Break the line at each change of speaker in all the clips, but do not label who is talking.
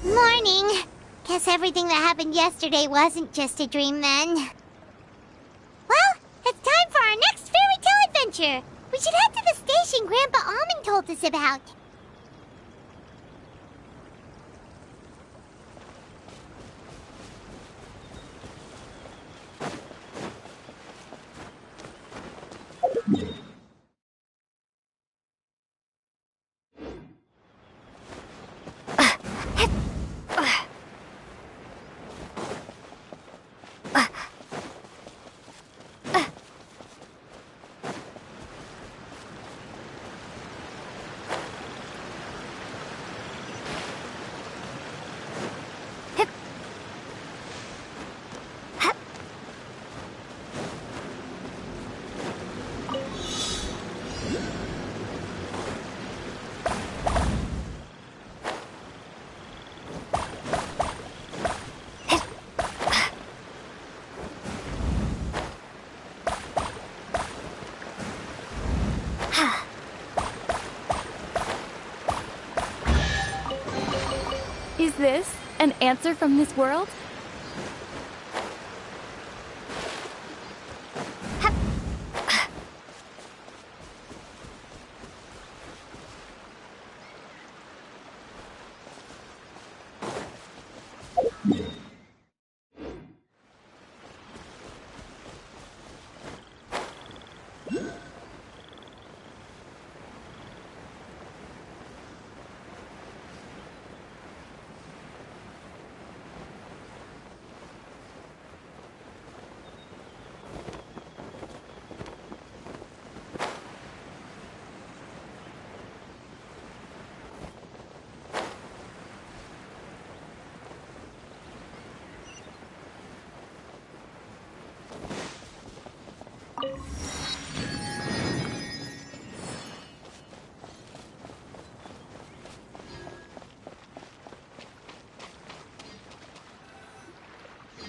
Morning. Guess everything that happened yesterday wasn't just a dream then. Well, it's time for our next fairy tale adventure. We should head to the station Grandpa Almond told us about.
Is this an answer from this world?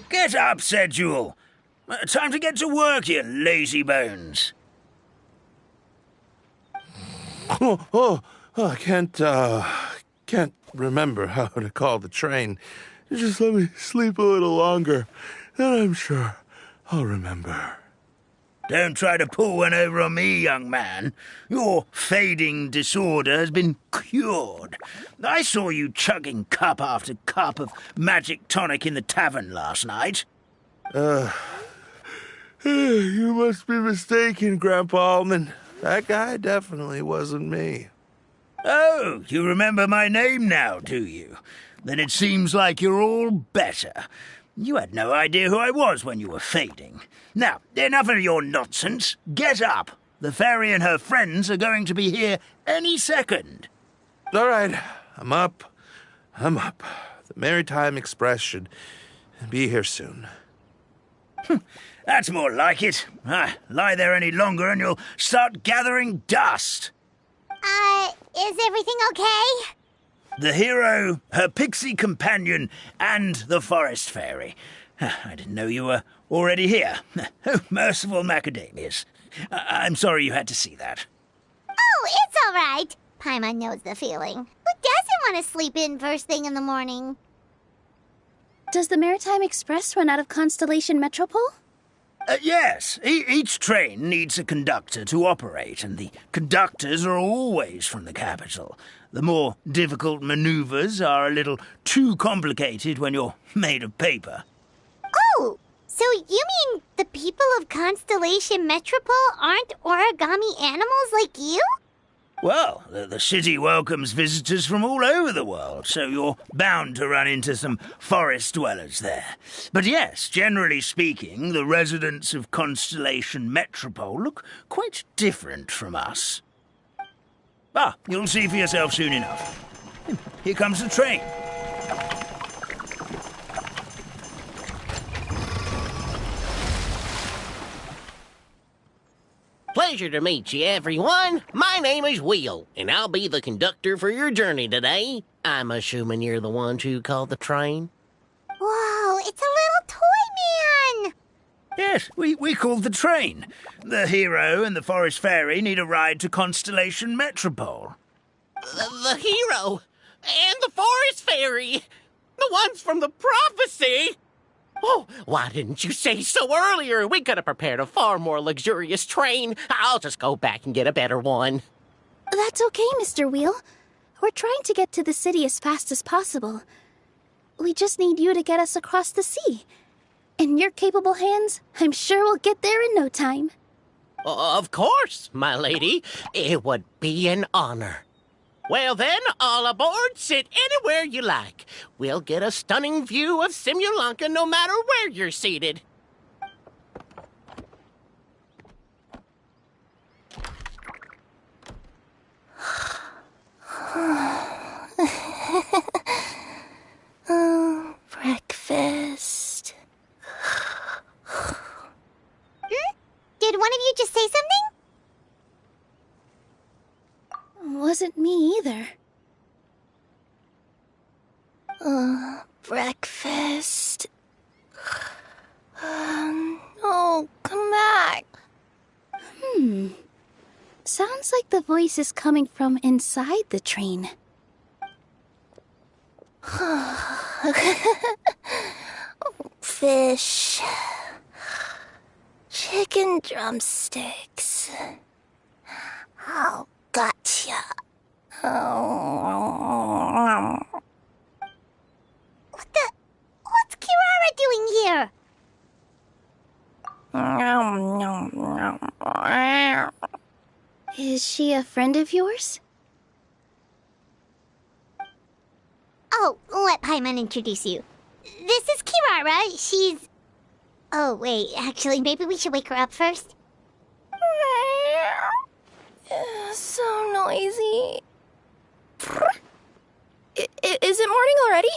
Get up, said Jewel. Time to get to work, you lazy bones.
I can't remember how to call the train. Just let me sleep a little longer, then I'm sure I'll remember.
Don't try to pull one over on me, young man. Your fading disorder has been cured. I saw you chugging cup after cup of magic tonic in the tavern last night.
You must be mistaken, Grandpa Almond. That guy definitely wasn't me.
Oh, you remember my name now, do you? Then it seems like you're all better. You had no idea who I was when you were fading. Now, enough of your nonsense. Get up. The fairy and her friends are going to be here any second.
All right, I'm up. The Maritime Express should be here soon.
That's more like it. Lie there any longer and you'll start gathering dust.
Is everything okay?
The hero, her pixie companion, and the forest fairy. I didn't know you were already here. Oh, merciful macadamias. I'm sorry you had to see that.
Oh, it's all right. Paimon knows the feeling. Who doesn't want to sleep in first thing in the morning?
Does the Maritime Express run out of Constellation Metropole?
Yes. Each train needs a conductor to operate, and the conductors are always from the capital. The more difficult maneuvers are a little too complicated when you're made of paper.
Oh, so you mean the people of Constellation Metropole aren't origami animals like you?
Well, the city welcomes visitors from all over the world, so you're bound to run into some forest dwellers there. But yes, generally speaking, the residents of Constellation Metropole look quite different from us. You'll see for yourself soon enough. here comes the train.
Pleasure to meet you, everyone. My name is Will, and I'll be the conductor for your journey today. I'm assuming you're the ones who called the train?
Whoa, it's a little toy man!
Yes, we called the train. The hero and the forest fairy need a ride to Constellation Metropole.
The hero and the forest fairy, the ones from the prophecy. Oh, why didn't you say so earlier? We could have prepared a far more luxurious train. I'll just go back and get a better one.
That's okay, Mr. Wheel. We're trying to get to the city as fast as possible. We just need you to get us across the sea. In your capable hands, I'm sure we'll get there in no time.
Of course, my lady. It would be an honor. Well then, all aboard, sit anywhere you like. We'll get a stunning view of Simulanka no matter where you're seated.
Breakfast.
Did one of you just say something?
Wasn't me either.
Breakfast. No, come back.
Sounds like the voice is coming from inside the train.
Fish. Chicken drumsticks. Oh, gotcha.
What's Kirara doing here?
Is she a friend of yours?
Oh, let Paimon introduce you. This is Kirara. She's... Oh, wait, actually, maybe we should wake her up first.
So noisy. Is it morning already?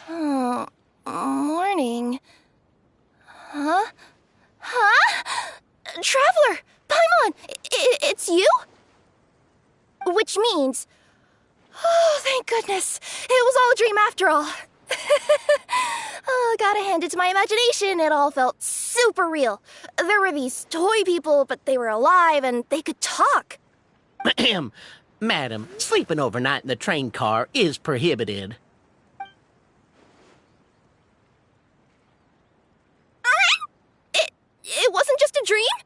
Oh, morning. Huh? Traveler! Paimon! It's you? Which means... Oh, thank goodness. It was all a dream after all. Oh, gotta hand it to my imagination. It all felt super real. There were these toy people, but they were alive and they could talk.
Ahem. Madam, sleeping overnight in the train car is prohibited.
It wasn't just a dream?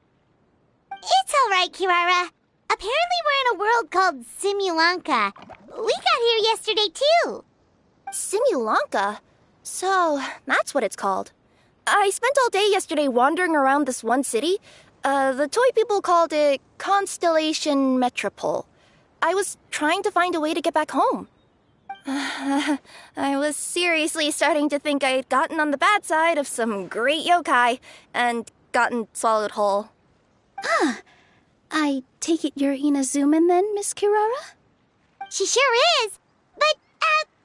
It's all right, Kirara. Apparently we're in a world called Simulanka. We got here yesterday, too.
Simulanka? So, that's what it's called. I spent all day yesterday wandering around this one city. The toy people called it Constellation Metropole. I was trying to find a way to get back home. I was seriously starting to think I'd gotten on the bad side of some great yokai and gotten swallowed whole.
I take it you're Inazuman then, Miss Kirara?
She sure is. But,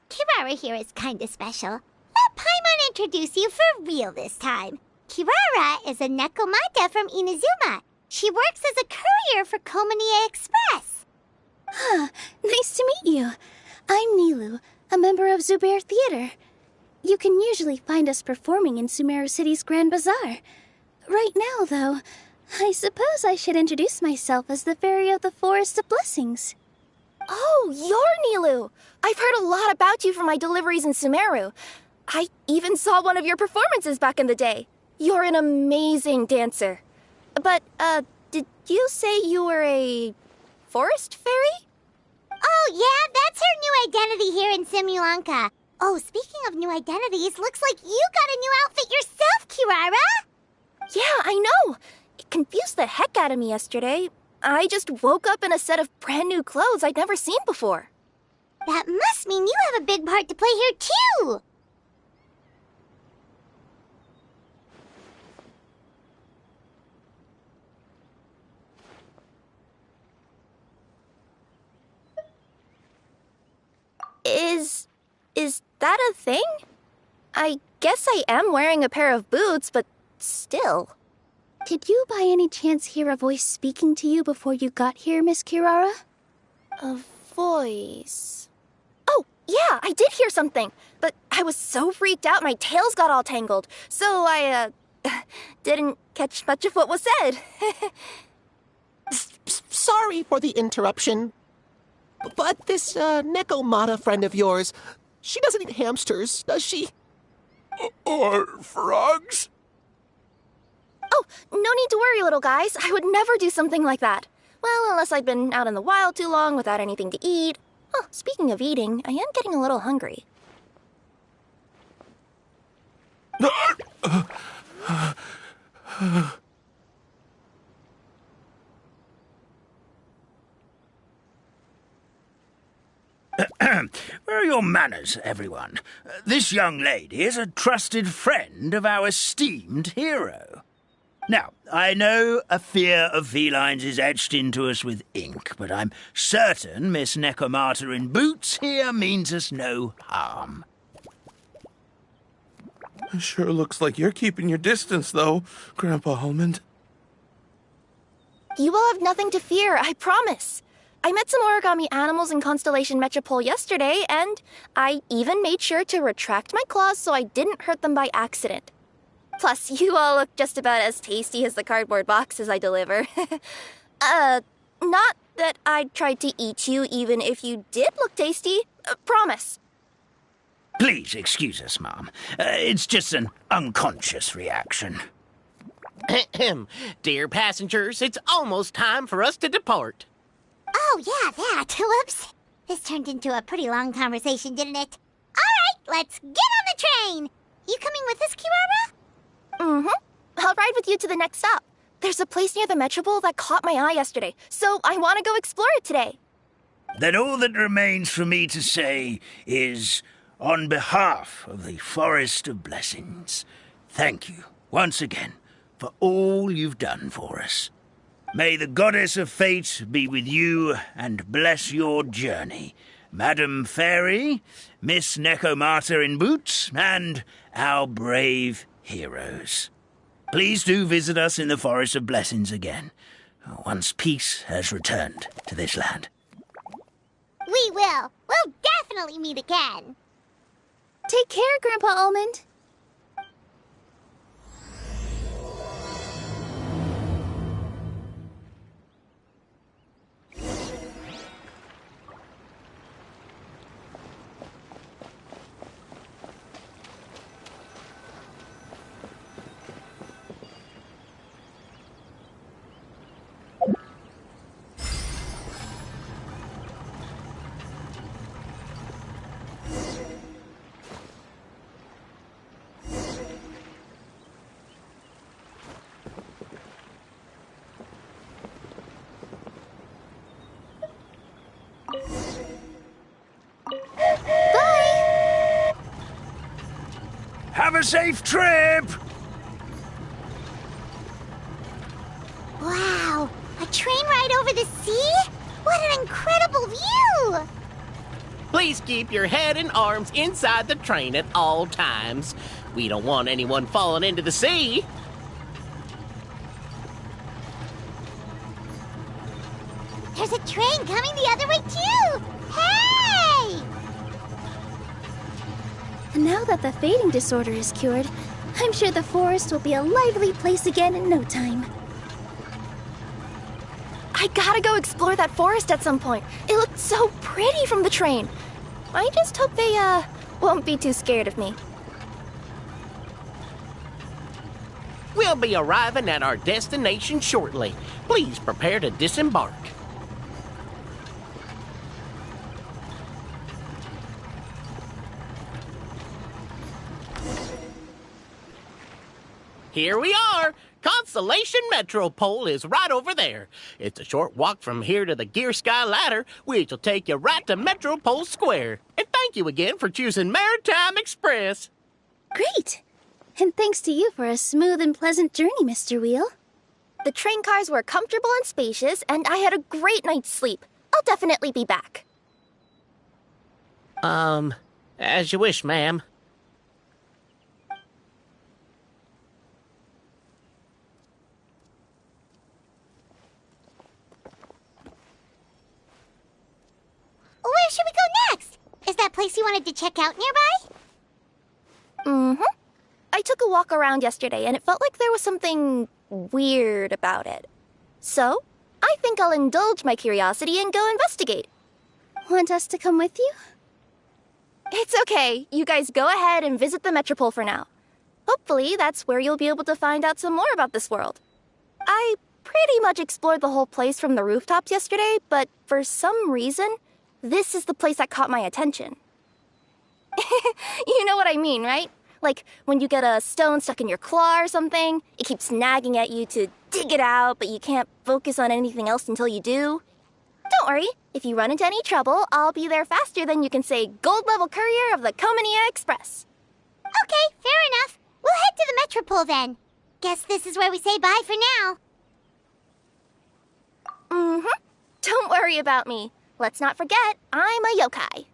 Kirara here is kinda special. Let Paimon introduce you for real this time. Kirara is a Nekomata from Inazuma. She works as a courier for Komanie Express.
Nice to meet you. I'm Nilu, a member of Zubair Theater. You can usually find us performing in Sumeru City's Grand Bazaar. Right now, though, I suppose I should introduce myself as the Fairy of the Forest of Blessings.
Oh, you're Nilu! I've heard a lot about you from my deliveries in Sumeru. I even saw one of your performances back in the day. You're an amazing dancer. But, did you say you were a forest fairy?
Oh, yeah, that's her new identity here in Simulanka. Oh, speaking of new identities, looks like you got a new outfit yourself, Kirara!
Yeah, I know. It confused the heck out of me yesterday. I just woke up in a set of brand new clothes I'd never seen before.
That must mean you have a big part to play here, too!
Is that a thing? I guess I am wearing a pair of boots, but still.
Did you by any chance hear a voice speaking to you before you got here, Miss Kirara?
A voice. Oh, yeah, I did hear something. But I was so freaked out my tails got all tangled. So I, didn't catch much of what was said.
Sorry for the interruption. But this, Nekomata friend of yours, she doesn't eat hamsters, does she?
Or frogs?
Oh, no need to worry, little guys. I would never do something like that. Well, unless I'd been out in the wild too long without anything to eat. Oh, speaking of eating, I am getting a little hungry.
Where are your manners, everyone? This young lady is a trusted friend of our esteemed hero. Now, I know a fear of felines is etched into us with ink, but I'm certain Miss Nekomata in boots here means us no harm.
It sure looks like you're keeping your distance, though, Grandpa Almond.
You will have nothing to fear, I promise. I met some origami animals in Constellation Metropole yesterday, and I even made sure to retract my claws so I didn't hurt them by accident. Plus, you all look just about as tasty as the cardboard boxes I deliver. Not that I'd try to eat you even if you did look tasty. Promise.
Please excuse us, Mom. It's just an unconscious reaction.
Dear passengers, it's almost time for us to depart.
Oh, yeah, that. Whoops. This turned into a pretty long conversation, didn't it? All right, let's get on the train. You coming with us, Kirara?
Mm-hmm. I'll ride with you to the next stop. There's a place near the Metropole that caught my eye yesterday, so I want to go explore it today.
Then all that remains for me to say is, on behalf of the Forest of Blessings, thank you once again for all you've done for us. May the Goddess of Fate be with you and bless your journey, Madam Fairy, Miss Nekomata in boots, and our brave heroes. Please do visit us in the Forest of Blessings again, once peace has returned to this land.
We will. We'll definitely meet again.
Take care, Grandpa Almond.
Have a safe trip!
Wow, a train ride over the sea? What an incredible view!
Please keep your head and arms inside the train at all times. We don't want anyone falling into the sea.
There's a train coming the other way, too! Hey!
And now that the fading disorder is cured, I'm sure the forest will be a lively place again in no time.
I gotta go explore that forest at some point. It looked so pretty from the train. I just hope they, won't be too scared of me.
We'll be arriving at our destination shortly. Please prepare to disembark. Here we are! Constellation Metropole is right over there. It's a short walk from here to the Gear Sky Ladder, which will take you right to Metropole Square. And thank you again for choosing Maritime Express.
Great! And thanks to you for a smooth and pleasant journey, Mr. Wheel.
The train cars were comfortable and spacious, and I had a great night's sleep. I'll definitely be back.
As you wish, ma'am.
Where should we go next? Is that place you wanted to check out nearby?
Mm-hmm. I took a walk around yesterday and it felt like there was something weird about it. So, I think I'll indulge my curiosity and go investigate.
Want us to come with you?
It's okay. You guys go ahead and visit the Metropole for now. Hopefully, that's where you'll be able to find out some more about this world. I pretty much explored the whole place from the rooftops yesterday, but for some reason, this is the place that caught my attention. You know what I mean, right? Like, when you get a stone stuck in your claw or something, it keeps nagging at you to dig it out, but you can't focus on anything else until you do. Don't worry, if you run into any trouble, I'll be there faster than you can say gold-level courier of the Comania Express.
Okay, fair enough. We'll head to the Metropole then. Guess this is where we say bye for now.
Mm-hmm. Don't worry about me. Let's not forget, I'm a yokai.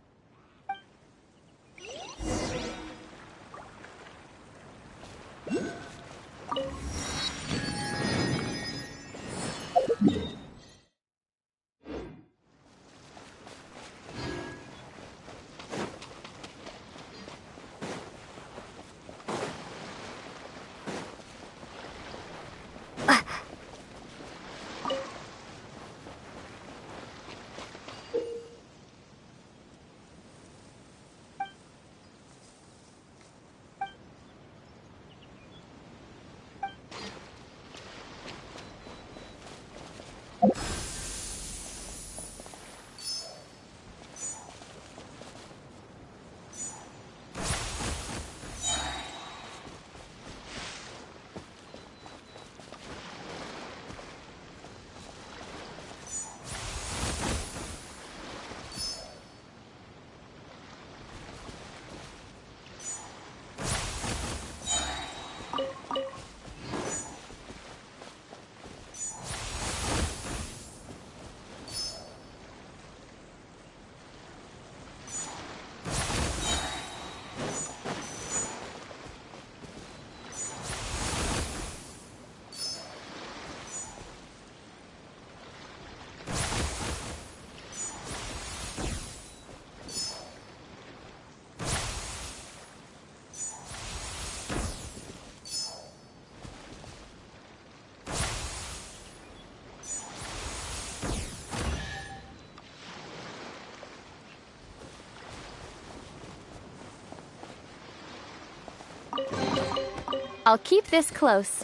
I'll keep this close.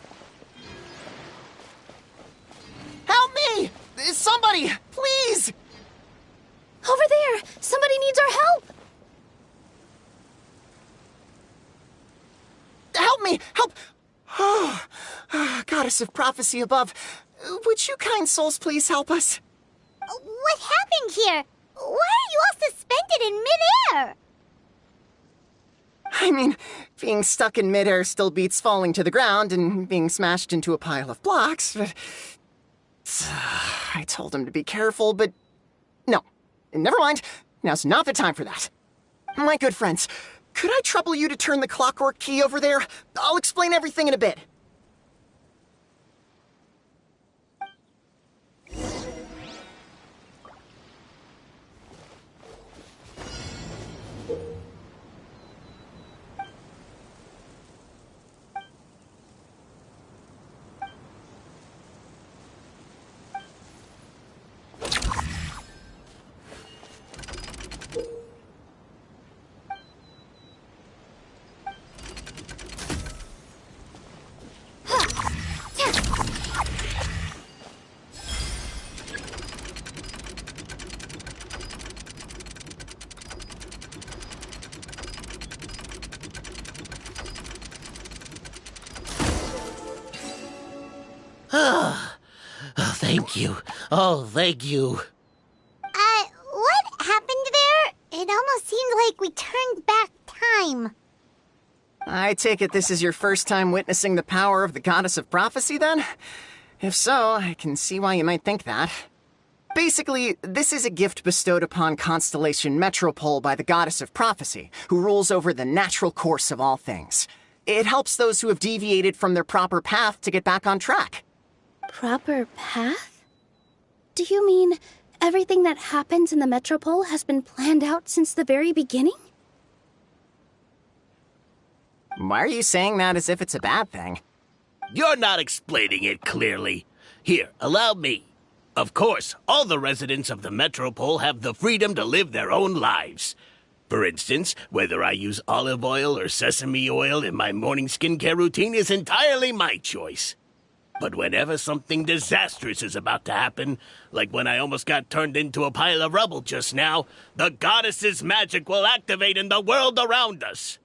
Help me! Somebody, please!
Over there! Somebody needs our help!
Help me! Help! Oh, Goddess of Prophecy above, would you kind souls please help us?
What happened here? Why are you all suspended in midair?
I mean, being stuck in midair still beats falling to the ground and being smashed into a pile of blocks, but... I told him to be careful, but... No. Never mind. Now's not the time for that. My good friends, could I trouble you to turn the clockwork key over there? I'll explain everything in a bit.
Thank you. Oh, thank you.
What happened there? It almost seemed like we turned back time.
I take it this is your first time witnessing the power of the Goddess of Prophecy, then? If so, I can see why you might think that. Basically, this is a gift bestowed upon Constellation Metropole by the Goddess of Prophecy, who rules over the natural course of all things. It helps those who have deviated from their proper path to get back on track.
Proper path? Do you mean everything that happens in the Metropole has been planned out since the very beginning?
Why are you saying that as if it's a bad thing?
You're not explaining it clearly. Here, allow me. Of course, all the residents of the Metropole have the freedom to live their own lives. For instance, whether I use olive oil or sesame oil in my morning skincare routine is entirely my choice. But whenever something disastrous is about to happen, like when I almost got turned into a pile of rubble just now, the goddess's magic will activate in the world around us.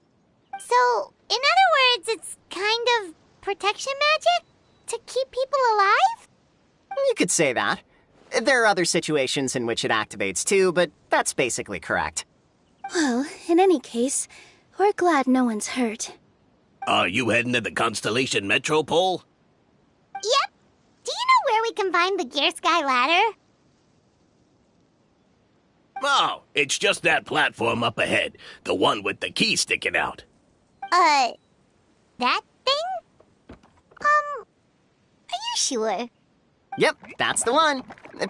So, in other words, it's kind of protection magic? To keep people alive?
You could say that. There are other situations in which it activates too, but that's basically correct.
Well, in any case, we're glad no one's hurt.
Are you heading to the Constellation Metropole?
Yep. Do you know where we can find the Gear Sky ladder?
Oh, it's just that platform up ahead. The one with the key sticking out.
That thing? Are you sure?
Yep, that's the one.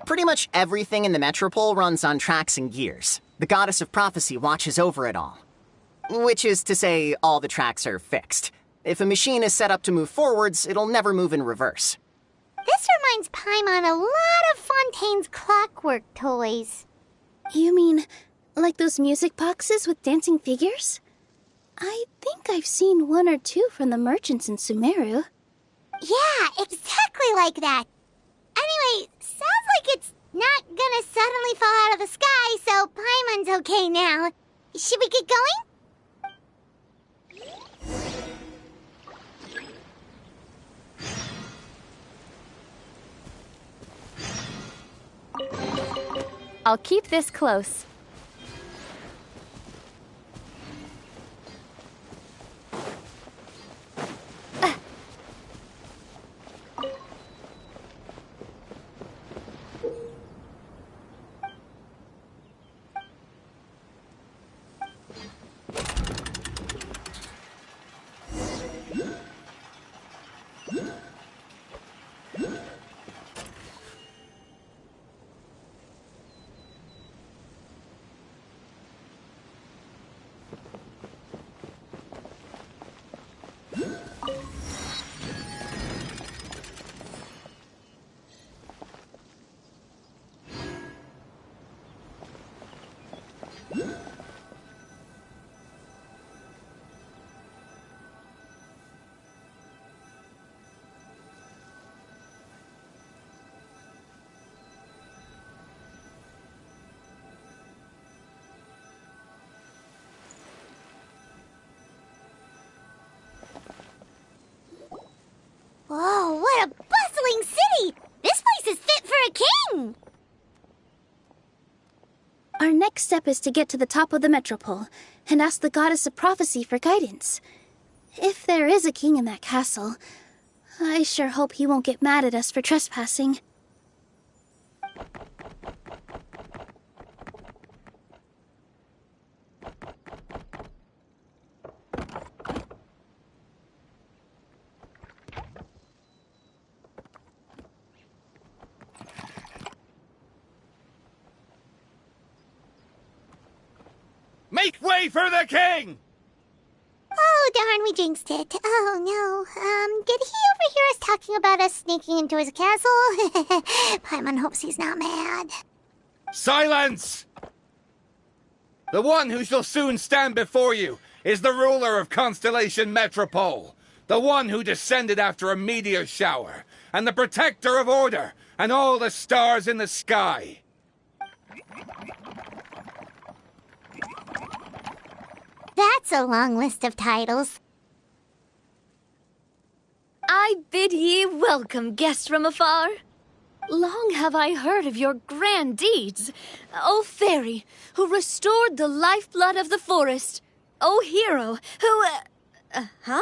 Pretty much everything in the Metropole runs on tracks and gears. The Goddess of Prophecy watches over it all. Which is to say, all the tracks are fixed. If a machine is set up to move forwards, it'll never move in reverse.
This reminds Paimon a lot of Fontaine's clockwork toys.
You mean, like those music boxes with dancing figures? I think I've seen one or two from the merchants in Sumeru.
Yeah, exactly like that. Anyway, sounds like it's not gonna suddenly fall out of the sky, so Paimon's okay now. Should we get going?
I'll keep this close.
Whoa, what a bustling city! This place is fit for a king!
Our next step is to get to the top of the Metropole and ask the Goddess of Prophecy for guidance. If there is a king in that castle, I sure hope he won't get mad at us for trespassing.
Make way for the king!
Oh, darn, we jinxed it. Oh, no. Did he overhear us talking about us sneaking into his castle? Paimon hopes he's not mad.
Silence! The one who shall soon stand before you is the ruler of Constellation Metropole, the one who descended after a meteor shower, and the protector of order and all the stars in the sky.
That's a long list of titles.
I bid ye welcome, guests from afar. Long have I heard of your grand deeds. O fairy, who restored the lifeblood of the forest. O hero, who... huh?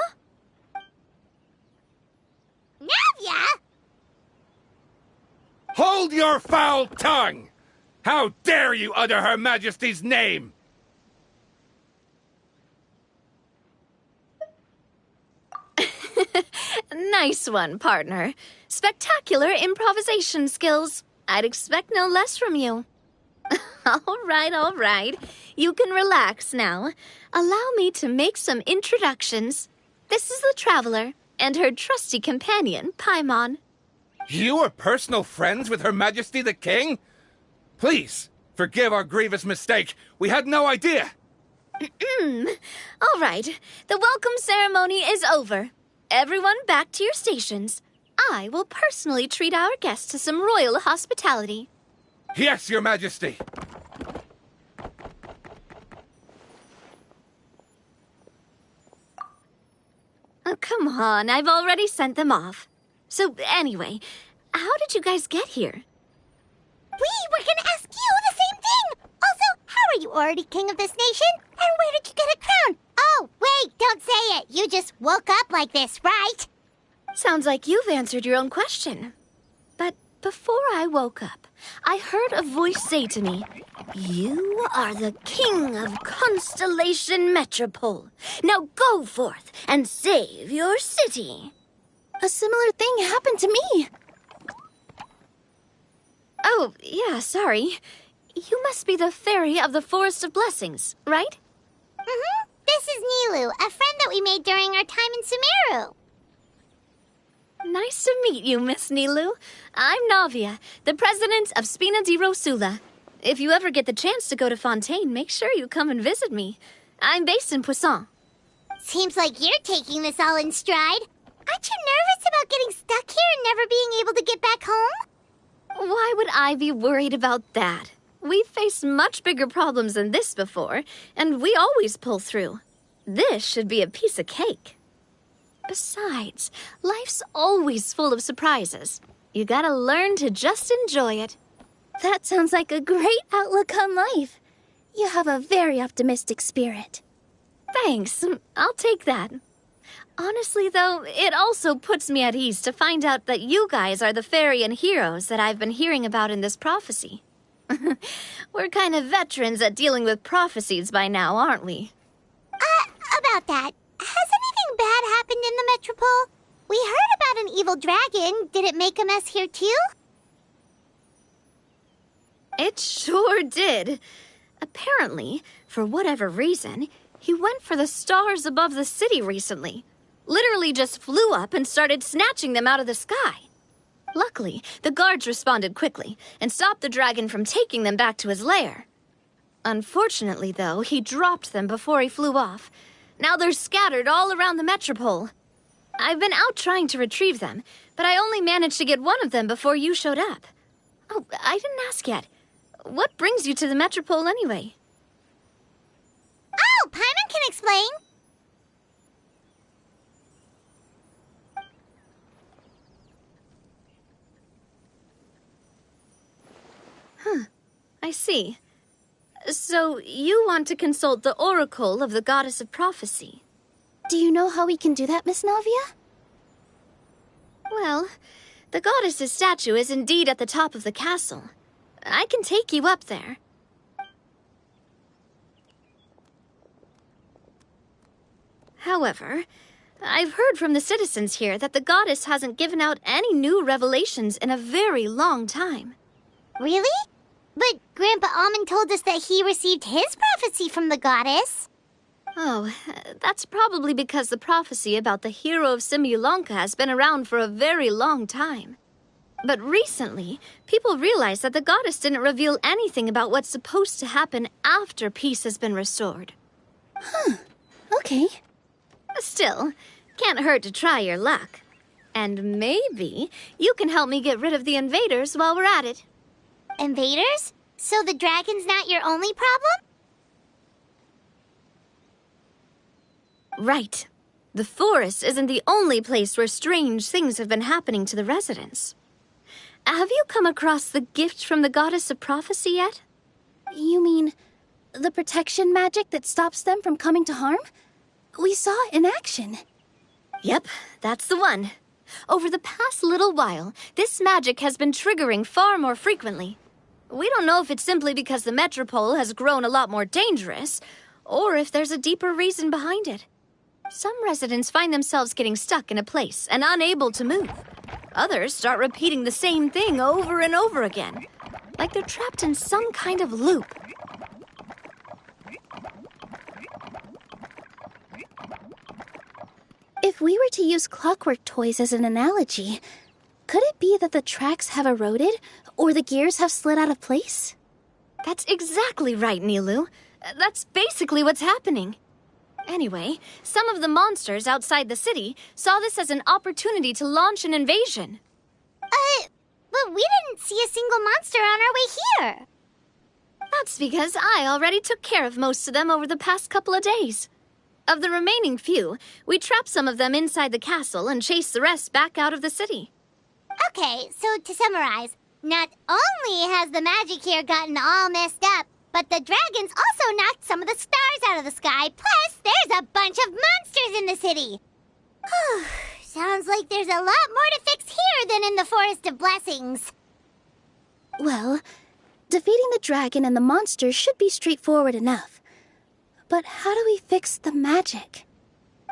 Navia?
Hold your foul tongue! How dare you utter Her Majesty's name?
Nice one, partner. Spectacular improvisation skills. I'd expect no less from you. All right. You can relax now. Allow me to make some introductions. This is the Traveler and her trusty companion, Paimon.
You are personal friends with Her Majesty the King? Please, forgive our grievous mistake. We had no idea.
All right. The welcome ceremony is over. Everyone back to your stations. I will personally treat our guests to some royal hospitality.
Yes, Your Majesty.
Oh, come on. I've already sent them off. So, anyway, how did you guys get here?
We were gonna ask you the same thing! Also, how are you already king of this nation? And where did you get a crown? Oh, wait, don't say it. You just woke up like this, right?
Sounds like you've answered your own question. But before I woke up, I heard a voice say to me, "You are the king of Constellation Metropole. Now go forth and save your city."
A similar thing happened to me.
Oh, yeah, sorry. You must be the fairy of the Forest of Blessings, right?
Mm-hmm. This is Nilu, a friend that we made during our time in Sumeru.
Nice to meet you, Miss Nilu. I'm Navia, the president of Spina di Rosula. If you ever get the chance to go to Fontaine, make sure you come and visit me. I'm based in Poisson.
Seems like you're taking this all in stride. Aren't you nervous about getting stuck here and never being able to get back home?
Why would I be worried about that? We've faced much bigger problems than this before, and we always pull through. This should be a piece of cake. Besides, life's always full of surprises. You gotta learn to just enjoy it.
That sounds like a great outlook on life. You have a very optimistic spirit.
Thanks, I'll take that. Honestly, though, it also puts me at ease to find out that you guys are the fairy and heroes that I've been hearing about in this prophecy. We're kind of veterans at dealing with prophecies by now, aren't we?
About that, has anything bad happened in the Metropole? We heard about an evil dragon. Did it make a mess here too?
It sure did. Apparently, for whatever reason, he went for the stars above the city recently. Literally just flew up and started snatching them out of the sky. Luckily, the guards responded quickly and stopped the dragon from taking them back to his lair. Unfortunately, though, he dropped them before he flew off. Now they're scattered all around the Metropole. I've been out trying to retrieve them, but I only managed to get one of them before you showed up. Oh, I didn't ask yet. What brings you to the Metropole anyway?
Oh, Paimon can explain.
I see. So, you want to consult the oracle of the Goddess of Prophecy?
Do you know how we can do that, Miss Navia?
Well, the goddess's statue is indeed at the top of the castle. I can take you up there. However, I've heard from the citizens here that the goddess hasn't given out any new revelations in a very long time.
Really? But Grandpa Almond told us that he received his prophecy from the goddess.
Oh, that's probably because the prophecy about the hero of Simulanka has been around for a very long time. But recently, people realized that the goddess didn't reveal anything about what's supposed to happen after peace has been restored.
Okay.
Still, can't hurt to try your luck. And maybe you can help me get rid of the invaders while we're at it.
Invaders? So the dragon's not your only problem?
Right. The forest isn't the only place where strange things have been happening to the residents. Have you come across the gift from the Goddess of Prophecy yet?
You mean the protection magic that stops them from coming to harm? We saw it in action.
Yep, that's the one. Over the past little while, this magic has been triggering far more frequently. We don't know if it's simply because the metropole has grown a lot more dangerous, or if there's a deeper reason behind it. Some residents find themselves getting stuck in a place and unable to move. Others start repeating the same thing over and over again, like they're trapped in some kind of loop.
If we were to use clockwork toys as an analogy, could it be that the tracks have eroded, or the gears have slid out of place?
That's exactly right, Nilu. That's basically what's happening. Anyway, some of the monsters outside the city saw this as an opportunity to launch an invasion.
But we didn't see a single monster on our way here.
That's because I already took care of most of them over the past couple of days. Of the remaining few, we trapped some of them inside the castle and chased the rest back out of the city.
Okay, so to summarize, not only has the magic here gotten all messed up, but the dragons also knocked some of the stars out of the sky, plus there's a bunch of monsters in the city. Sounds like there's a lot more to fix here than in the Forest of Blessings.
Well, defeating the dragon and the monsters should be straightforward enough. But how do we fix the magic?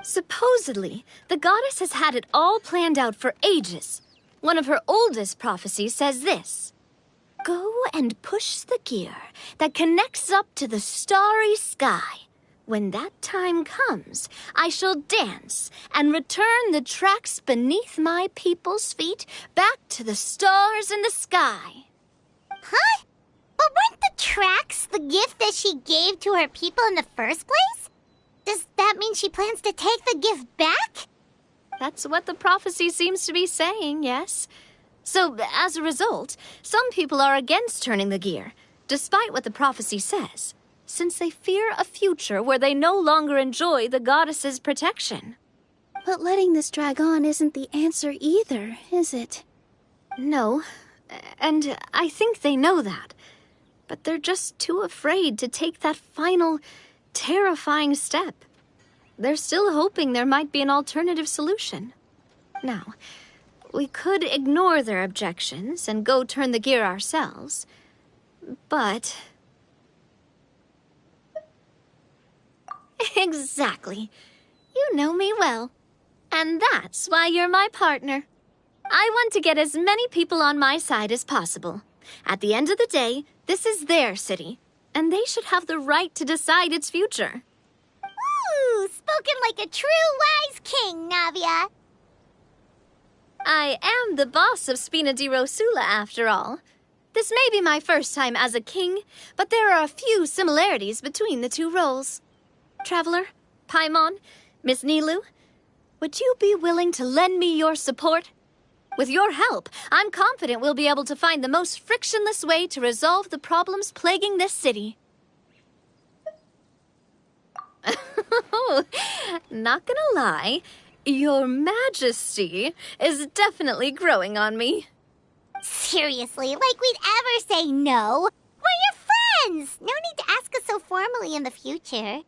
Supposedly, the goddess has had it all planned out for ages. One of her oldest prophecies says this: "Go and push the gear that connects up to the starry sky. When that time comes, I shall dance and return the tracks beneath my people's feet back to the stars in the sky."
Huh? But weren't the tracks the gift that she gave to her people in the first place? Does that mean she plans to take the gift back?
That's what the prophecy seems to be saying, yes. So, as a result, some people are against turning the gear, despite what the prophecy says, since they fear a future where they no longer enjoy the goddess's protection.
But letting this drag on isn't the answer either, is it?
No, and I think they know that. But they're just too afraid to take that final, terrifying step. They're still hoping there might be an alternative solution. Now, we could ignore their objections and go turn the gear ourselves, but... Exactly. You know me well. And that's why you're my partner. I want to get as many people on my side as possible. At the end of the day, this is their city, and they should have the right to decide its future.
Ooh, spoken like a true wise king, Navia.
I am the boss of Spina di Rosula, after all. This may be my first time as a king, but there are a few similarities between the two roles. Traveler, Paimon, Miss Nilu, would you be willing to lend me your support? With your help, I'm confident we'll be able to find the most frictionless way to resolve the problems plaguing this city. Not gonna lie, Your Majesty is definitely growing on me.
Seriously, like we'd ever say no. We're your friends. No need to ask us so formally in the future.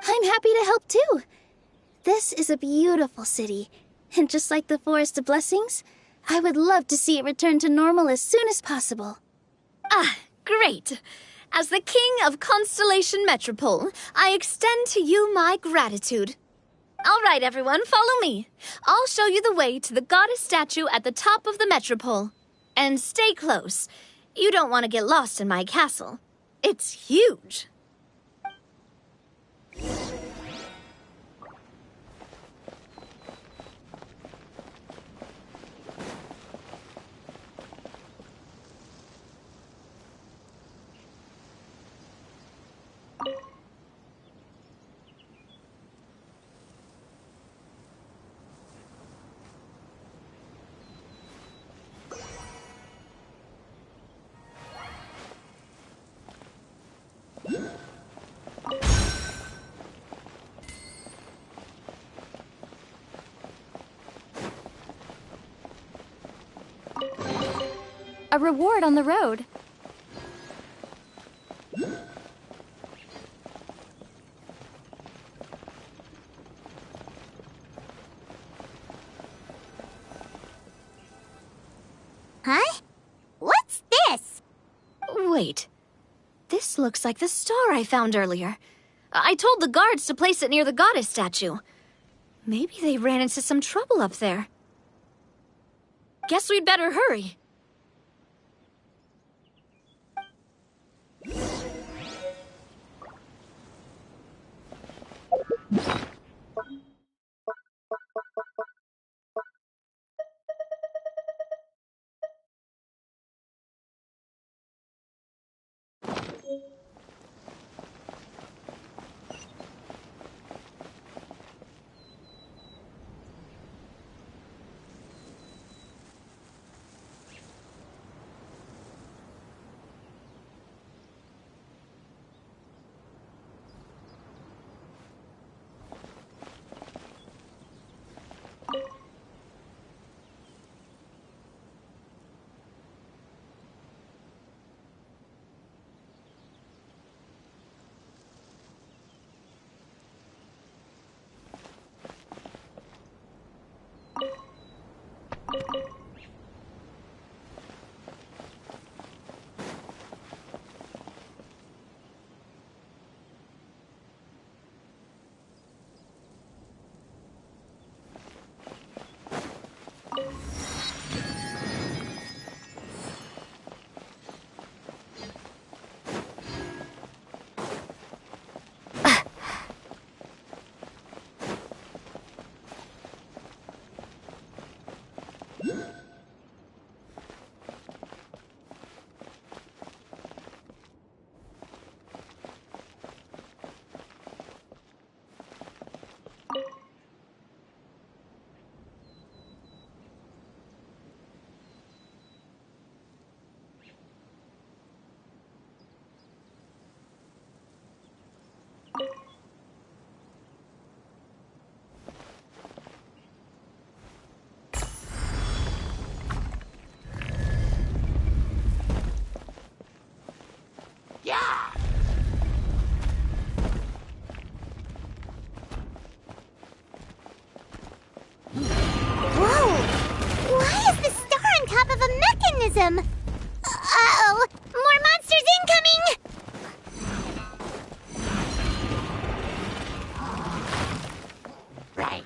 I'm happy to help too. This is a beautiful city, and just like the Forest of Blessings, I would love to see it return to normal as soon as possible.
Ah, great. As the King of Constellation Metropole, I extend to you my gratitude. All right, everyone, follow me. I'll show you the way to the goddess statue at the top of the Metropole. And stay close. You don't want to get lost in my castle. It's huge.
A reward on the road.
Wait. This looks like the star I found earlier. I told the guards to place it near the goddess statue. Maybe they ran into some trouble up there. Guess we'd better hurry.
Uh-oh! More monsters incoming! Right.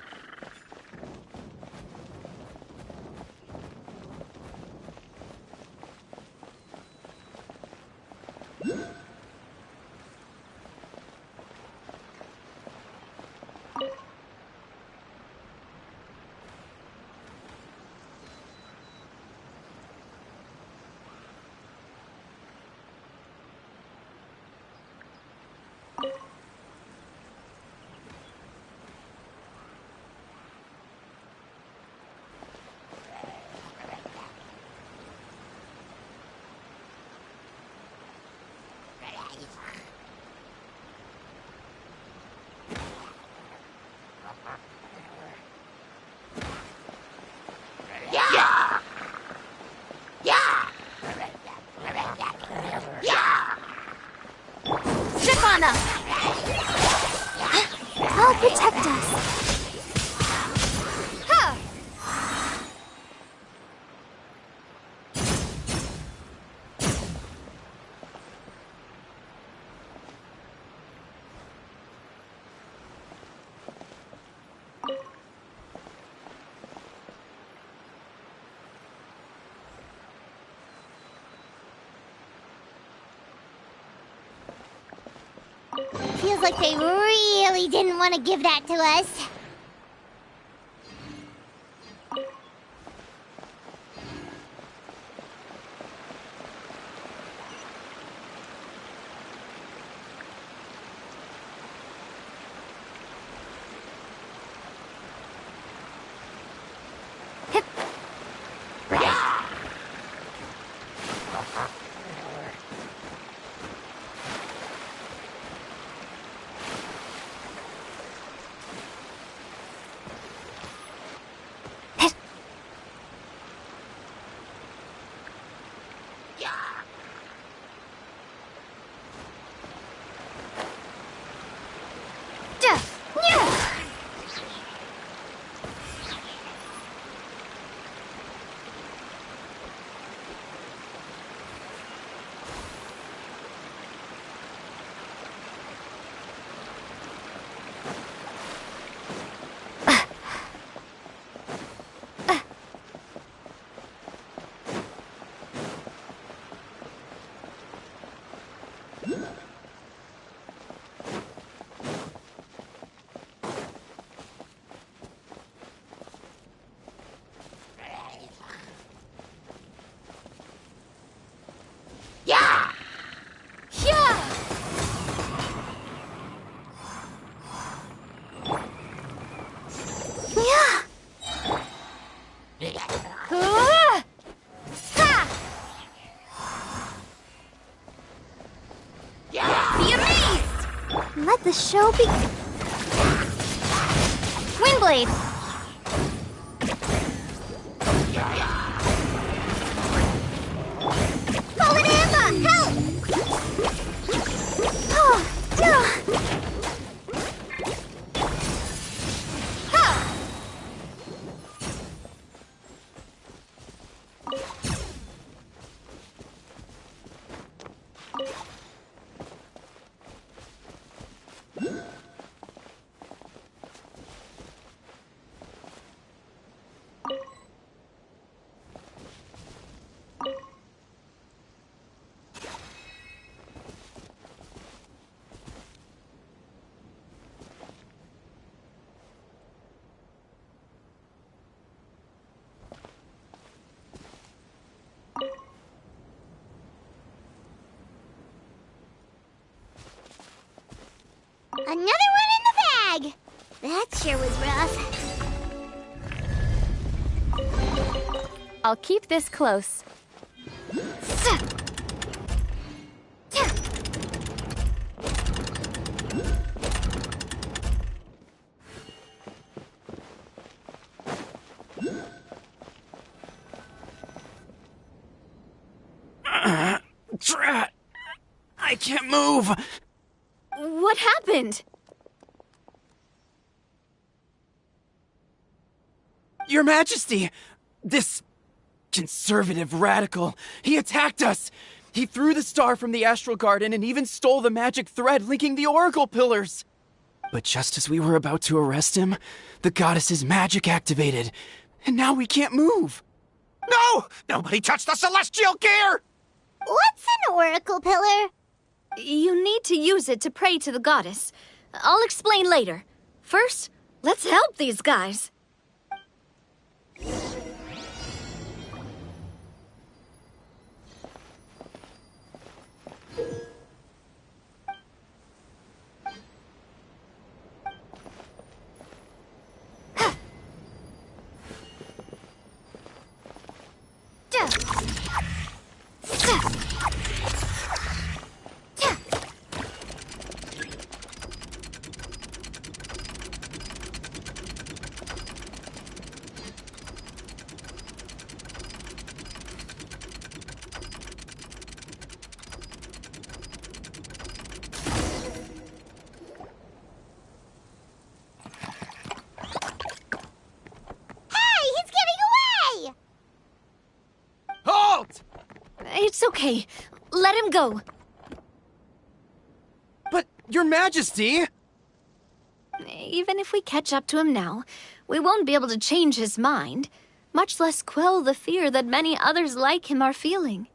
Step on them! I'll protect us. Huh.
Feels like they really didn't want to give that to us.
Let the show be... Windblade!
Fallen Amber, help!
Oh, ugh.
Another one in the bag! That sure was rough.
I'll keep this close.
Drat! I can't move!
What happened?
Your Majesty! This conservative radical, he attacked us! He threw the star from the Astral Garden and even stole the magic thread linking the Oracle Pillars! But just as we were about to arrest him, the goddess's magic activated, and now we can't move!
No! Nobody touched the celestial gear!
What's an oracle pillar?
You need to use it to pray to the goddess. I'll explain later. First, let's help these guys. It's okay. Let him go.
But, Your Majesty!
Even if we catch up to him now, we won't be able to change his mind, much less quell the fear that many others like him are feeling.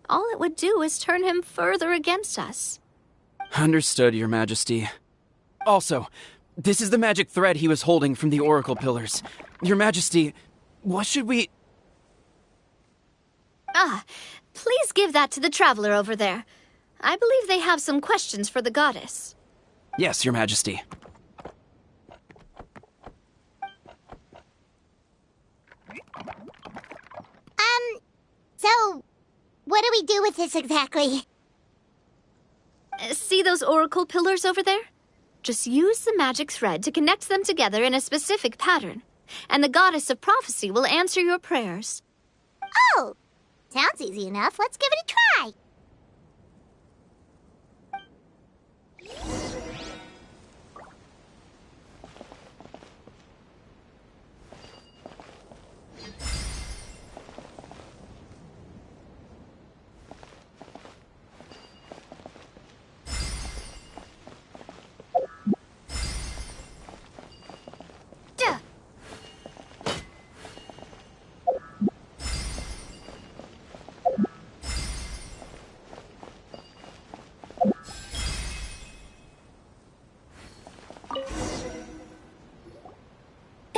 All it would do is turn him further against us.
Understood, Your Majesty. Also, this is the magic thread he was holding from the Oracle Pillars. Your Majesty, what should we...
Please give that to the traveler over there. I believe they have some questions for the goddess.
Yes, Your Majesty.
So, what do we do with this exactly?
See those oracle pillars over there? Just use the magic thread to connect them together in a specific pattern, and the goddess of prophecy will answer your prayers.
Oh! Sounds easy enough. Let's give it a try.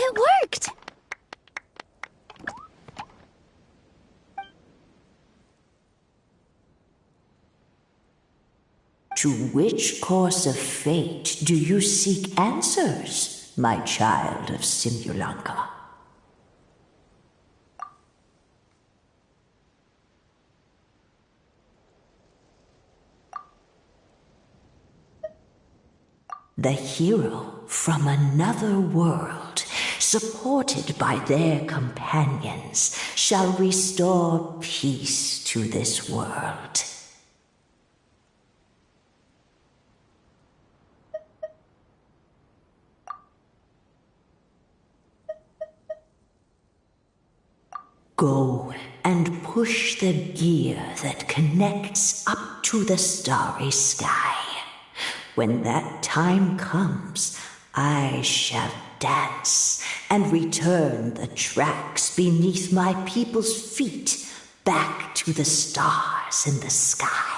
It worked!
To which course of fate do you seek answers, my child of Simulanka? The hero from another world, supported by their companions, shall restore peace to this world. Go and push the gear that connects up to the starry sky. When that time comes, I shall dance and return the tracks beneath my people's feet back to the stars in the sky.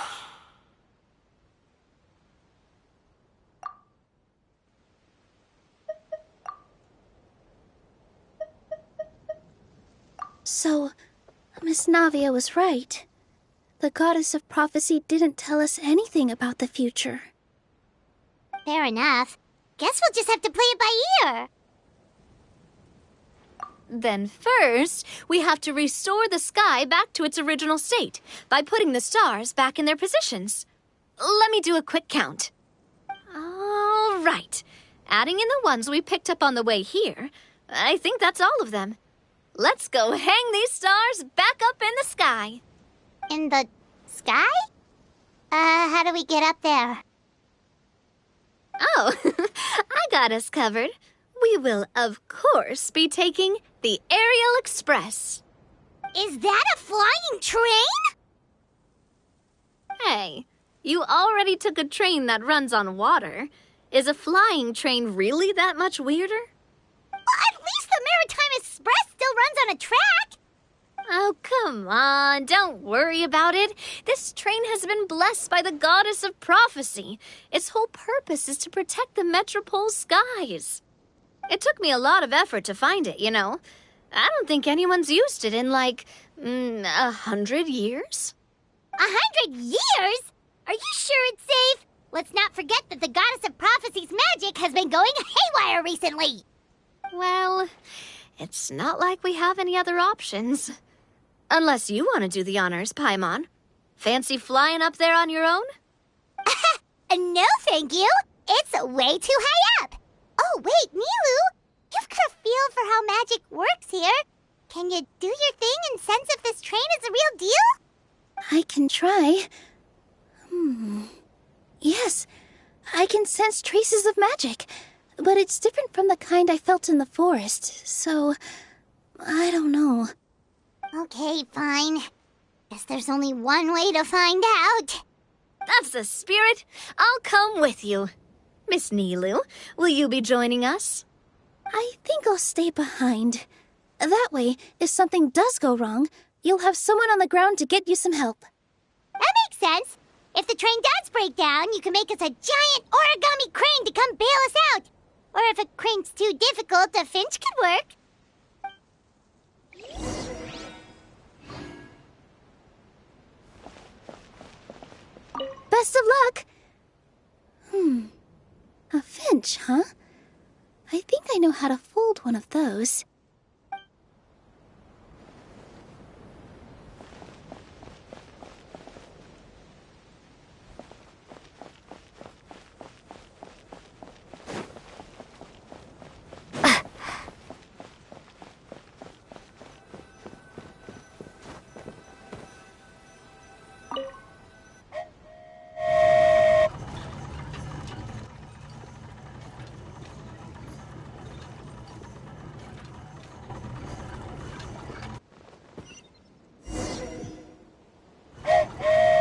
So, Miss Navia was right. The goddess of prophecy didn't tell us anything about the future.
Fair enough. Guess we'll just have to play it by ear.
Then first, we have to restore the sky back to its original state by putting the stars back in their positions. Let me do a quick count. All right. Adding in the ones we picked up on the way here, I think that's all of them. Let's go hang these stars back up in the sky.
In the sky? How do we get up there?
Oh, I got us covered. We will, of course, be taking the Aerial Express.
Is that a flying train?
Hey, you already took a train that runs on water. Is a flying train really that much weirder?
Well, at least the Maritime Express still runs on a track.
Oh, come on, don't worry about it. This train has been blessed by the goddess of prophecy. Its whole purpose is to protect the Metropole's skies. It took me a lot of effort to find it, you know. I don't think anyone's used it in, like, 100 years.
100 years? Are you sure it's safe? Let's not forget that the goddess of prophecy's magic has been going haywire recently.
Well, it's not like we have any other options. Unless you want to do the honors, Paimon. Fancy flying up there on your own?
No, thank you. It's way too high up. Oh, wait, Nilu. You've got a feel for how magic works here. Can you do your thing and sense if this train is the real deal?
I can try. Yes, I can sense traces of magic. But it's different from the kind I felt in the forest, so I don't know.
Okay, fine. Guess there's only one way to find out.
That's the spirit. I'll come with you. Miss Nilu, will you be joining us?
I think I'll stay behind. That way, if something does go wrong, you'll have someone on the ground to get you some help.
That makes sense. If the train does break down, you can make us a giant origami crane to come bail us out. Or if a crane's too difficult, a finch could work.
Best of luck! A finch, huh? I think I know how to fold one of those.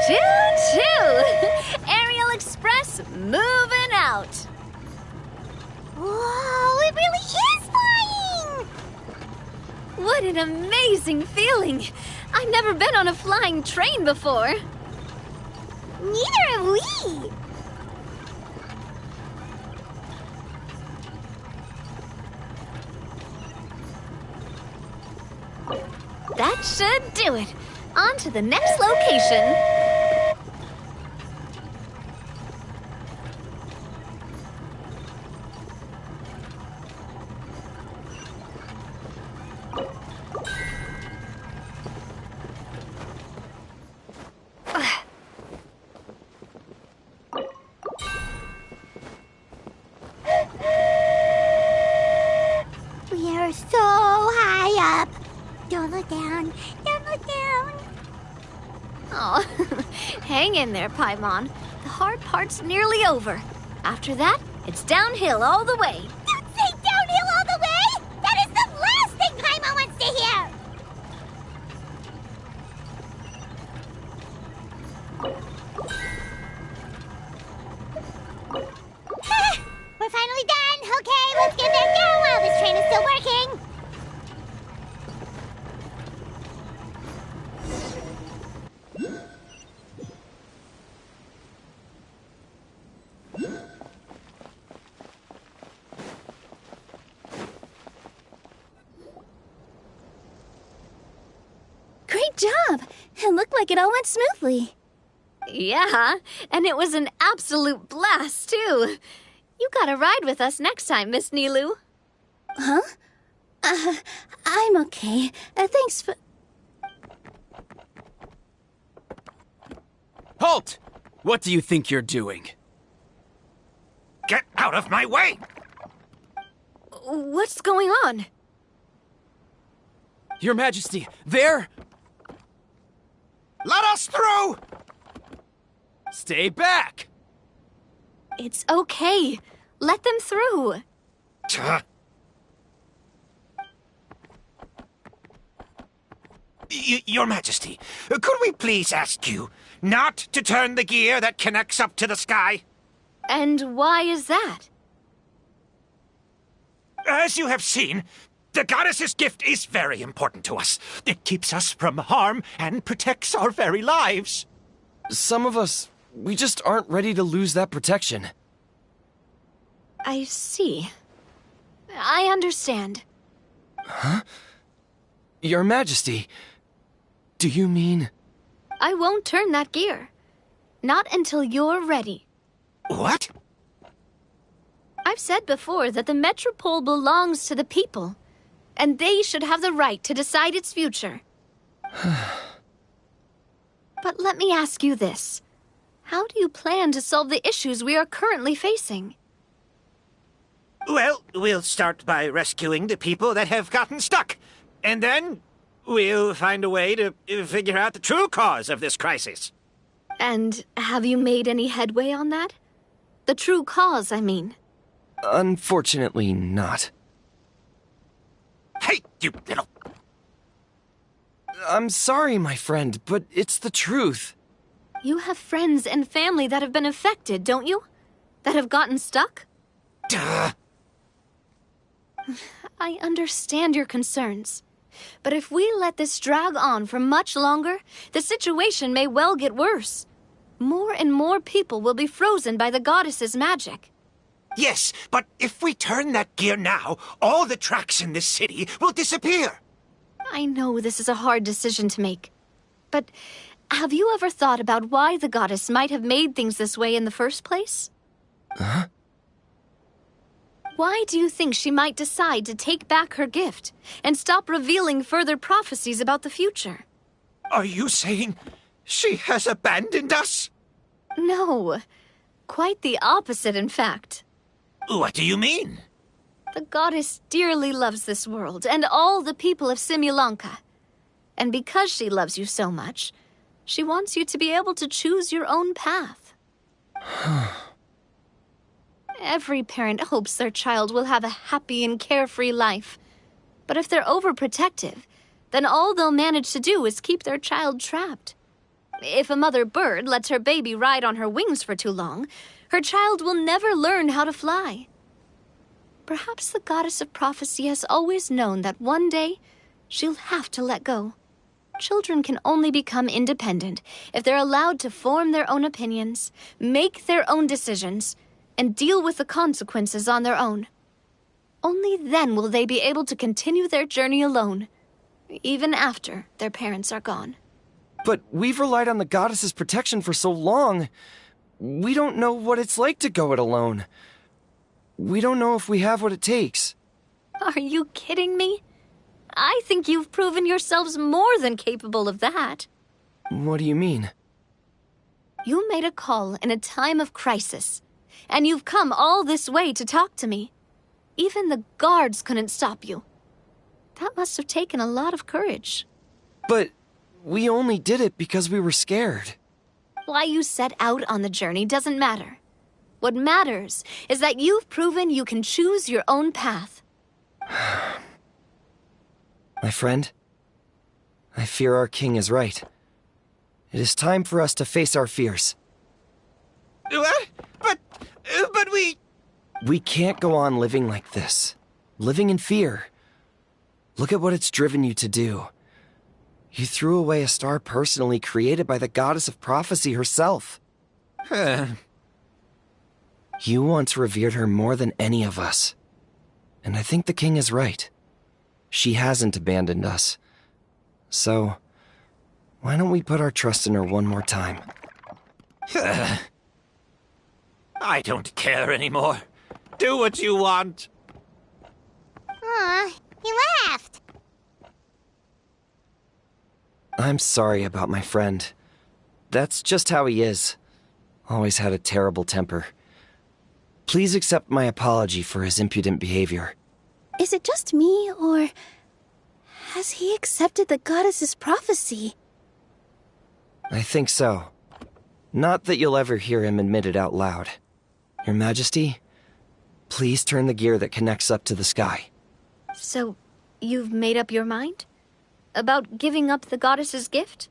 Choo-choo! Aerial Express moving out.
Whoa, it really is flying!
What an amazing feeling! I've never been on a flying train before.
Neither have we!
That should do it. On to the next location. Aw, hang in there, Paimon. The hard part's nearly over. After that, it's downhill all the way.
Don't say downhill all the way! That is the last thing Paimon wants to hear! We're finally done! Okay, let's get back down while this train is still working!
Great job! It looked like it all went smoothly.
Yeah, and it was an absolute blast, too. You gotta ride with us next time, Miss Nilu.
Huh? I'm okay. Thanks for...
Halt! What do you think you're doing?
Get out of my way!
What's going on?
Your Majesty, there!
Let us through!
Stay back!
It's okay. Let them through.
Your Majesty, could we please ask you not to turn the gear that connects up to the sky?
And why is that?
As you have seen, the goddess's gift is very important to us. It keeps us from harm and protects our very lives.
Some of us, we just aren't ready to lose that protection.
I see. I understand.
Huh? Your Majesty, do you mean...
I won't turn that gear. Not until you're ready.
What?
I've said before that the Metropole belongs to the people, and they should have the right to decide its future. But let me ask you this. How do you plan to solve the issues we are currently facing?
Well, we'll start by rescuing the people that have gotten stuck. And then we'll find a way to figure out the true cause of this crisis.
And have you made any headway on that? The true cause, I mean.
Unfortunately not.
Hey, you little...
I'm sorry, my friend, but it's the truth.
You have friends and family that have been affected, don't you? That have gotten stuck?
Duh.
I understand your concerns. But if we let this drag on for much longer, the situation may well get worse. More and more people will be frozen by the goddess's magic.
Yes, but if we turn that gear now, all the tracks in this city will disappear.
I know this is a hard decision to make. But have you ever thought about why the goddess might have made things this way in the first place?
Huh?
Why do you think she might decide to take back her gift and stop revealing further prophecies about the future?
Are you saying she has abandoned us?
No. Quite the opposite, in fact.
What do you mean?
The goddess dearly loves this world and all the people of Simulanka. And because she loves you so much, she wants you to be able to choose your own path. Every parent hopes their child will have a happy and carefree life. But if they're overprotective, then all they'll manage to do is keep their child trapped. If a mother bird lets her baby ride on her wings for too long, her child will never learn how to fly. Perhaps the goddess of prophecy has always known that one day she'll have to let go. Children can only become independent if they're allowed to form their own opinions, make their own decisions, and deal with the consequences on their own. Only then will they be able to continue their journey alone, even after their parents are gone.
But we've relied on the goddess's protection for so long. We don't know what it's like to go it alone. We don't know if we have what it takes.
Are you kidding me? I think you've proven yourselves more than capable of that.
What do you mean?
You made a call in a time of crisis, and you've come all this way to talk to me. Even the guards couldn't stop you. That must have taken a lot of courage.
But we only did it because we were scared.
Why you set out on the journey doesn't matter. What matters is that you've proven you can choose your own path.
My friend, I fear our king is right. It is time for us to face our fears.
What? But we...
We can't go on living like this. Living in fear. Look at what it's driven you to do. You threw away a star personally created by the goddess of prophecy herself. You once revered her more than any of us. And I think the king is right. She hasn't abandoned us. So, why don't we put our trust in her one more time?
I don't care anymore. Do what you want.
Aw, he laughed.
I'm sorry about my friend. That's just how he is. Always had a terrible temper. Please accept my apology for his impudent behavior.
Is it just me, or has he accepted the goddess's prophecy?
I think so. Not that you'll ever hear him admit it out loud. Your Majesty, please turn the gear that connects up to the sky.
So, you've made up your mind? About giving up the goddess's gift?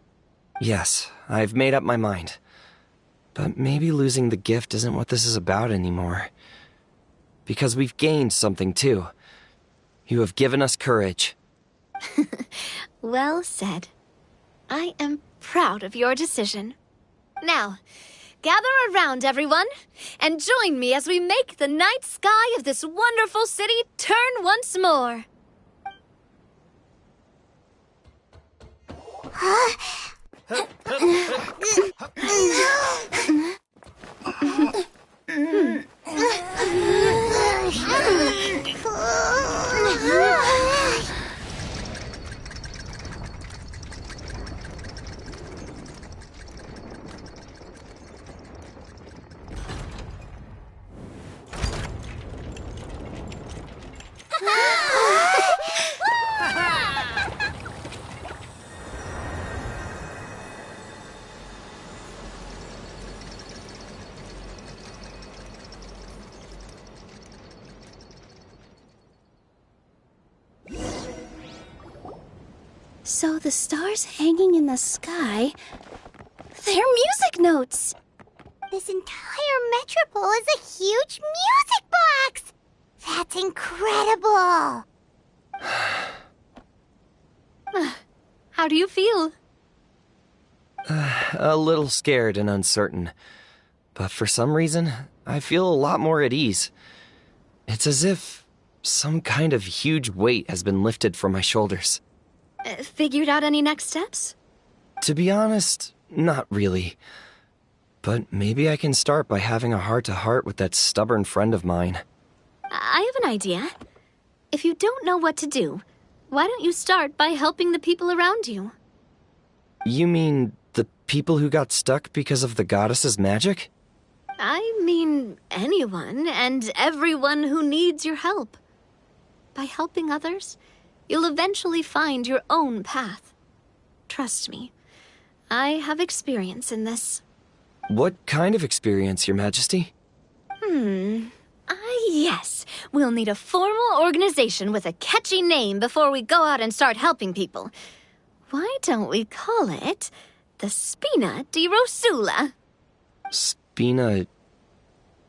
Yes, I've made up my mind. But maybe losing the gift isn't what this is about anymore. Because we've gained something too. You have given us courage.
Well said. I am proud of your decision. Now, gather around, everyone, and join me as we make the night sky of this wonderful city turn once more.
So the stars hanging in the sky, they're music notes!
This entire metropole is a huge music box! That's incredible!
How do you feel?
A little scared and uncertain. But for some reason, I feel a lot more at ease. It's as if some kind of huge weight has been lifted from my shoulders.
Figured out any next steps?
To be honest, not really. But maybe I can start by having a heart-to-heart with that stubborn friend of mine.
I have an idea. If you don't know what to do, why don't you start by helping the people around you?
You mean the people who got stuck because of the goddess's magic?
I mean anyone and everyone who needs your help. By helping others, you'll eventually find your own path. Trust me, I have experience in this.
What kind of experience, Your Majesty?
Yes. We'll need a formal organization with a catchy name before we go out and start helping people. Why don't we call it the Spina di Rosula?
Spina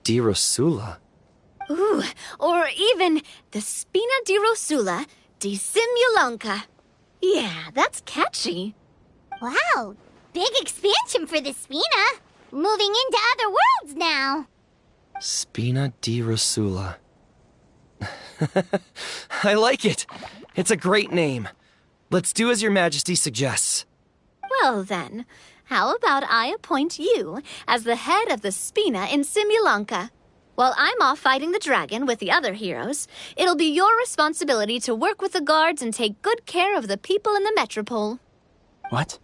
di Rosula?
Ooh, or even the Spina di Rosula di Simulanka. Yeah, that's catchy.
Wow, big expansion for the Spina. Moving into other worlds now.
Spina di Rosula. I like it. It's a great name. Let's do as Your Majesty suggests.
Well then, how about I appoint you as the head of the Spina in Simulanka? While I'm off fighting the dragon with the other heroes, it'll be your responsibility to work with the guards and take good care of the people in the metropole.
What?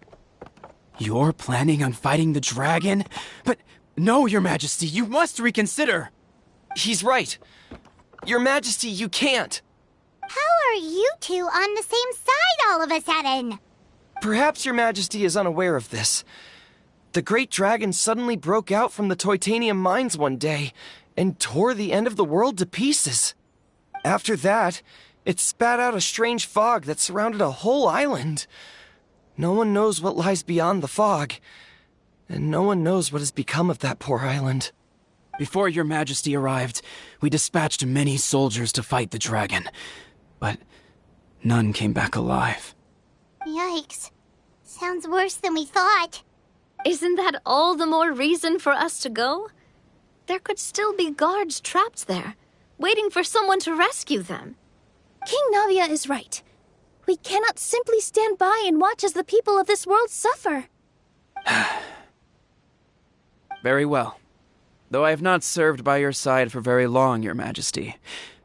You're planning on fighting the dragon? But no, Your Majesty, you must reconsider. He's right. Your Majesty, you can't.
How are you two on the same side all of a sudden?
Perhaps your majesty is unaware of this. The great dragon suddenly broke out from the Titanium mines one day and tore the end of the world to pieces. After that, it spat out a strange fog that surrounded a whole island. No one knows what lies beyond the fog, and no one knows what has become of that poor island.
Before your majesty arrived, we dispatched many soldiers to fight the dragon, but none came back alive.
Yikes. Sounds worse than we thought.
Isn't that all the more reason for us to go? There could still be guards trapped there, waiting for someone to rescue them.
King Navia is right. We cannot simply stand by and watch as the people of this world suffer.
Very well. Though I have not served by your side for very long, your majesty.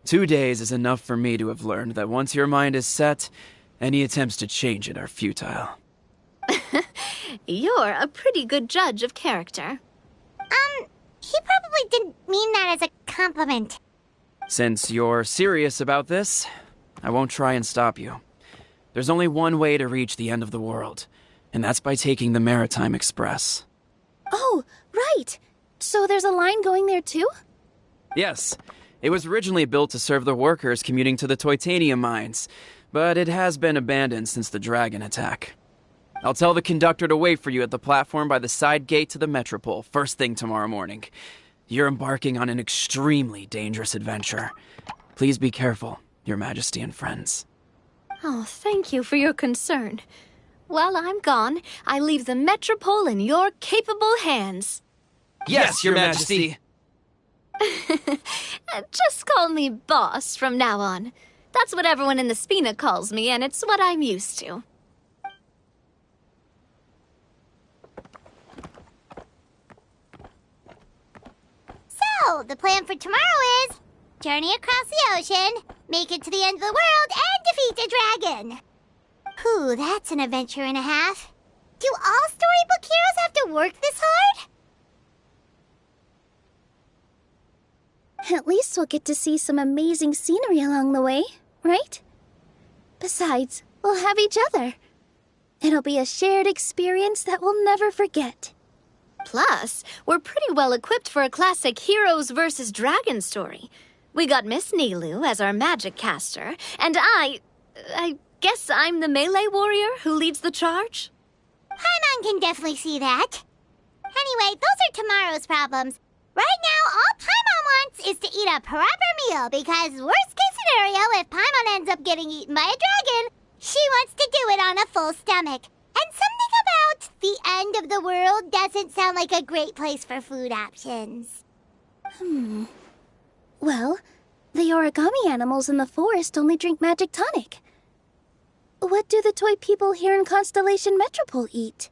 2 days is enough for me to have learned that once your mind is set, any attempts to change it are futile.
You're a pretty good judge of character.
He probably didn't mean that as a compliment.
Since you're serious about this, I won't try and stop you. There's only one way to reach the end of the world, and that's by taking the Maritime Express.
Oh, right. So there's a line going there too?
Yes, it was originally built to serve the workers commuting to the Titanium mines, but it has been abandoned since the dragon attack. I'll tell the conductor to wait for you at the platform by the side gate to the Metropole first thing tomorrow morning. You're embarking on an extremely dangerous adventure. Please be careful, your majesty and friends.
Oh, thank you for your concern. While I'm gone, I leave the Metropole in your capable hands.
Yes, your majesty!
Just call me boss from now on. That's what everyone in the Spina calls me, and it's what I'm used to.
So, the plan for tomorrow is journey across the ocean, make it to the end of the world, and defeat a dragon. Whew, that's an adventure and a half. Do all storybook heroes have to work this hard?
At least we'll get to see some amazing scenery along the way, right? Besides, we'll have each other. It'll be a shared experience that we'll never forget.
Plus, we're pretty well equipped for a classic heroes versus dragon story. We got Miss Nilu as our magic caster, and I guess I'm the melee warrior who leads the charge?
Paimon can definitely see that. Anyway, those are tomorrow's problems. Right now, all Paimon wants is to eat a proper meal, because worst case scenario, if Paimon ends up getting eaten by a dragon, she wants to do it on a full stomach. And something about the end of the world doesn't sound like a great place for food options.
Well, the origami animals in the forest only drink magic tonic. What do the toy people here in Constellation Metropole eat?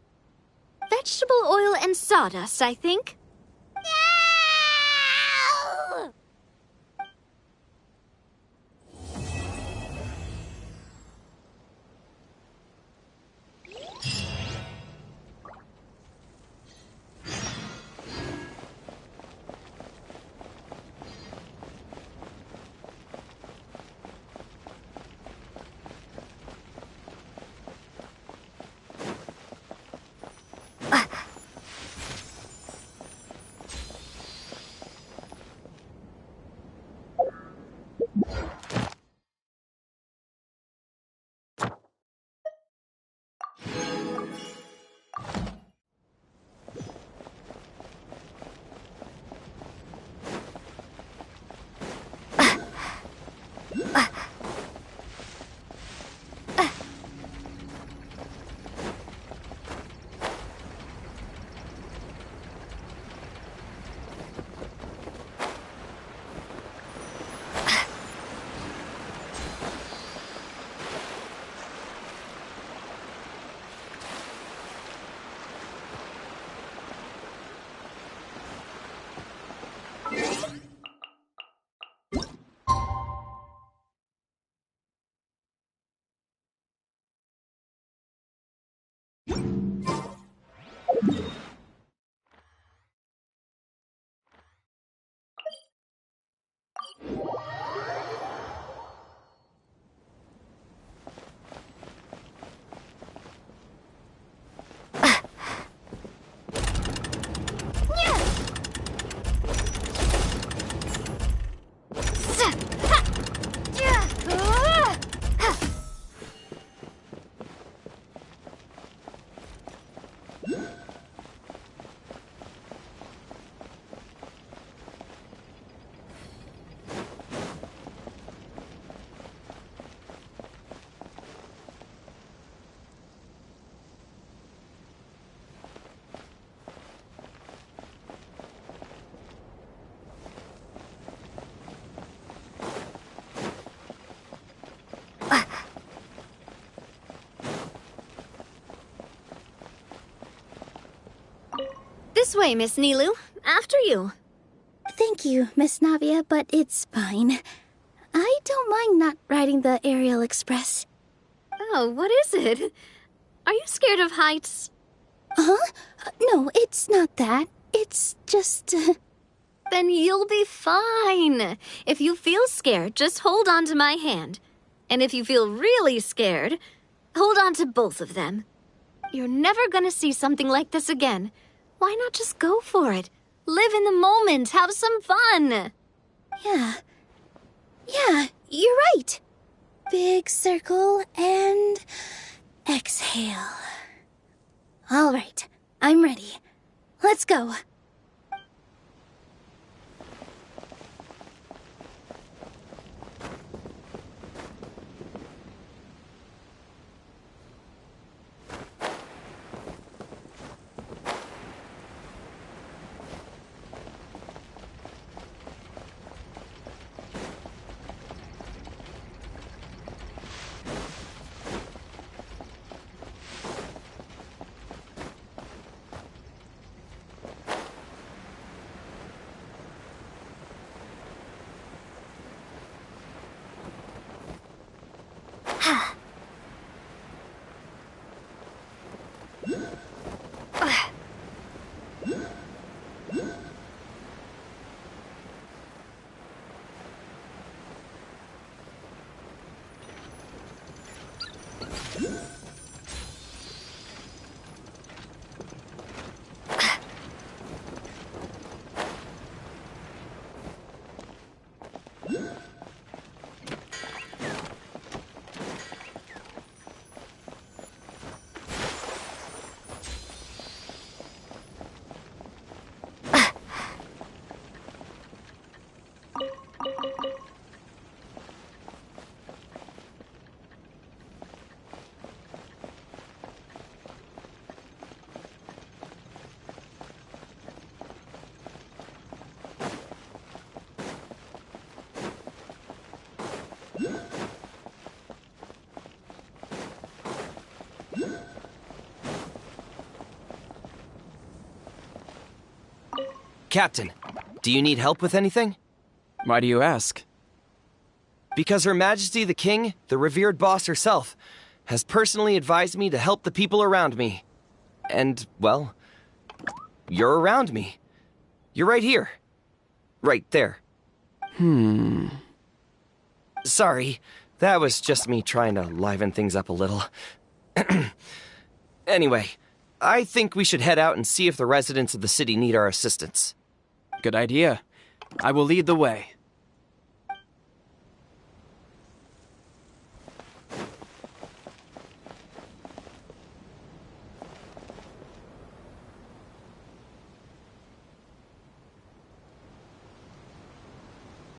Vegetable oil and sawdust, I think.
No!
This way, Miss Nilu. After you.
Thank you, Miss Navia, but it's fine. I don't mind not riding the Aerial Express.
Oh, what is it? Are you scared of heights?
Huh? No, it's not that. It's just...
Then you'll be fine. If you feel scared, just hold on to my hand. And if you feel really scared, hold on to both of them. You're never gonna see something like this again. Why not just go for it? Live in the moment, have some fun.
Yeah, you're right. Big circle and exhale. All right, I'm ready. Let's go.
Captain, do you need help with anything?
Why do you ask?
Because Her Majesty the King, the revered boss herself, has personally advised me to help the people around me. And, well, you're around me. You're right here. Right there. Sorry, that was just me trying to liven things up a little. Anyway, I think we should head out and see if the residents of the city need our assistance.
Good idea. I will lead the way.